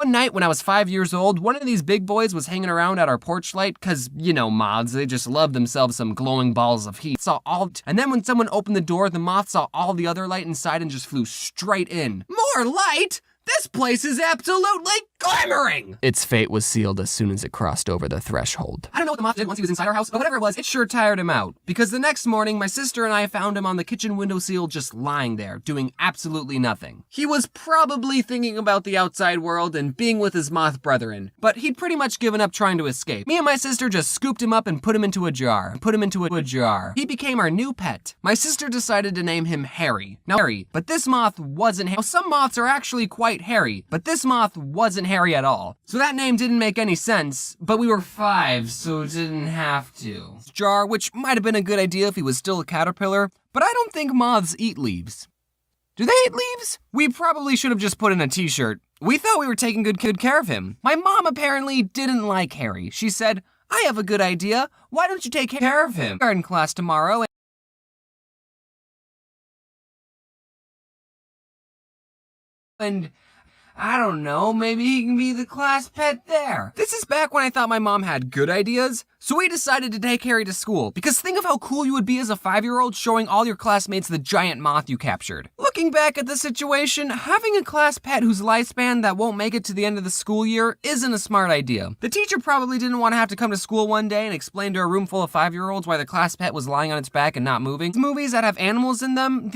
One night when I was 5 years old, one of these big boys was hanging around at our porch light, cause, you know, moths, they just love themselves some glowing balls of heat. And then when someone opened the door, the moth saw all the other light inside and just flew straight in. More light? This place is absolutely glimmering! Its fate was sealed as soon as it crossed over the threshold. I don't know what the moth did once he was inside our house, but whatever it was, it sure tired him out. Because the next morning, my sister and I found him on the kitchen windowsill just lying there, doing absolutely nothing. He was probably thinking about the outside world and being with his moth brethren, but he'd pretty much given up trying to escape. Me and my sister just scooped him up and put him into a jar. He became our new pet. My sister decided to name him Harry. Now, Harry, but this moth wasn't Harry. Some moths are actually quite hairy, but this moth wasn't hairy at all. So that name didn't make any sense, but we were 5, so it didn't have to. Jar, which might have been a good idea if he was still a caterpillar, but I don't think moths eat leaves. Do they eat leaves? We probably should have just put in a t-shirt. We thought we were taking good care of him. My mom apparently didn't like Harry. She said, "I have a good idea. Why don't you take care of him? Garden class tomorrow." And I don't know, maybe he can be the class pet there. This is back when I thought my mom had good ideas, so we decided to take Harry to school, because think of how cool you would be as a 5-year-old showing all your classmates the giant moth you captured. Looking back at the situation, having a class pet whose lifespan that won't make it to the end of the school year isn't a smart idea. The teacher probably didn't want to have to come to school one day and explain to a room full of 5-year-olds why the class pet was lying on its back and not moving. Movies that have animals in them,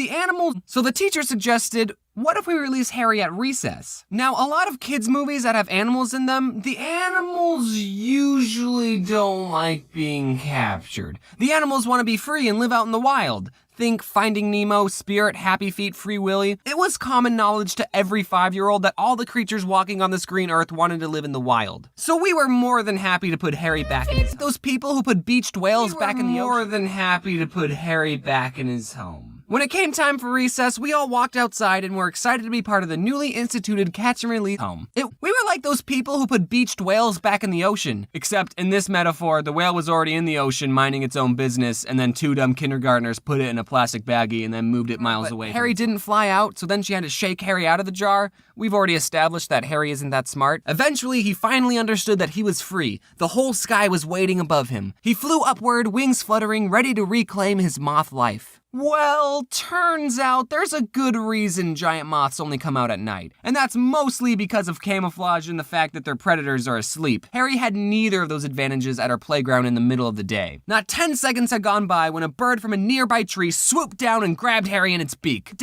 so the teacher suggested, what if we release Harry at recess? Now, a lot of kids' movies that have animals in them, the animals usually don't like being captured. The animals want to be free and live out in the wild. Think Finding Nemo, Spirit, Happy Feet, Free Willy. It was common knowledge to every 5-year-old that all the creatures walking on this green earth wanted to live in the wild. So we were more than happy to put Harry back in his home. Those people who put beached whales back in the ocean. More than happy to put Harry back in his home. When it came time for recess, we all walked outside and were excited to be part of the newly instituted catch and release home. We were like those people who put beached whales back in the ocean. Except in this metaphor, the whale was already in the ocean minding its own business, and then 2 dumb kindergartners put it in a plastic baggie and then moved it miles away. Harry didn't fly out, so then she had to shake Harry out of the jar. We've already established that Harry isn't that smart. Eventually, he finally understood that he was free. The whole sky was waiting above him. He flew upward, wings fluttering, ready to reclaim his moth life. Well, turns out there's a good reason giant moths only come out at night. And that's mostly because of camouflage and the fact that their predators are asleep. Harry had neither of those advantages at our playground in the middle of the day. Not 10 seconds had gone by when a bird from a nearby tree swooped down and grabbed Harry in its beak.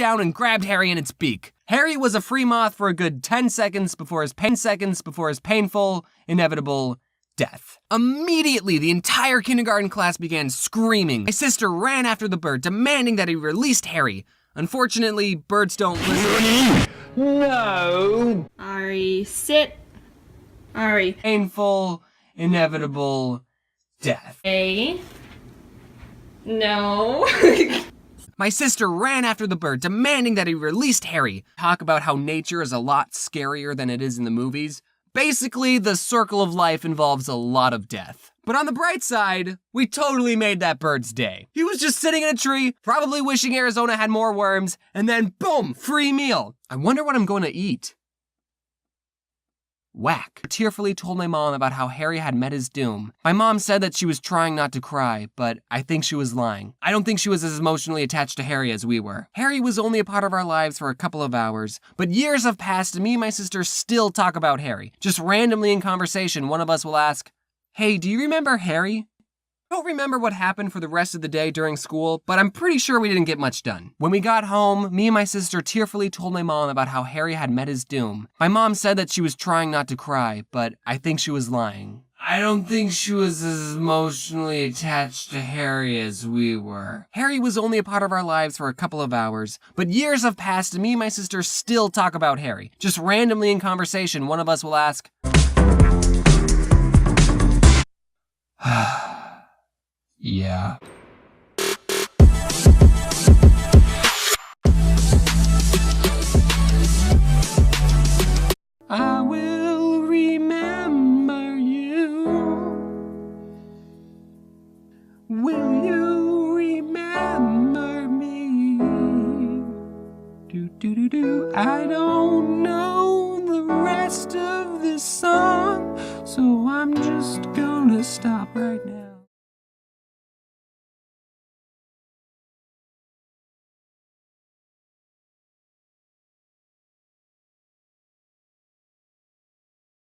Harry was a free moth for a good 10 seconds before his painful, inevitable death. Immediately, the entire kindergarten class began screaming. My sister ran after the bird, demanding that he released Harry. Unfortunately, birds don't listen. No! Ari, sit. Ari. Painful, inevitable death. A. No. My sister ran after the bird, demanding that he released Harry. Talk about how nature is a lot scarier than it is in the movies. Basically, the circle of life involves a lot of death. But on the bright side, we totally made that bird's day. He was just sitting in a tree, probably wishing Arizona had more worms, and then boom, free meal. I wonder what I'm going to eat. Whack. I tearfully told my mom about how Harry had met his doom. My mom said that she was trying not to cry, but I think she was lying. I don't think she was as emotionally attached to Harry as we were. Harry was only a part of our lives for a couple of hours, but years have passed and me and my sister still talk about Harry. Just randomly in conversation, one of us will ask, "Hey, do you remember Harry?" I don't remember what happened for the rest of the day during school, but I'm pretty sure we didn't get much done. When we got home, me and my sister tearfully told my mom about how Harry had met his doom. My mom said that she was trying not to cry, but I think she was lying. I don't think she was as emotionally attached to Harry as we were. Harry was only a part of our lives for a couple of hours, but years have passed and me and my sister still talk about Harry. Just randomly in conversation, one of us will ask, yeah. I will remember you. Will you remember me? Do do do do. I don't know the rest. rest of this song, so I'm just gonna stop right now.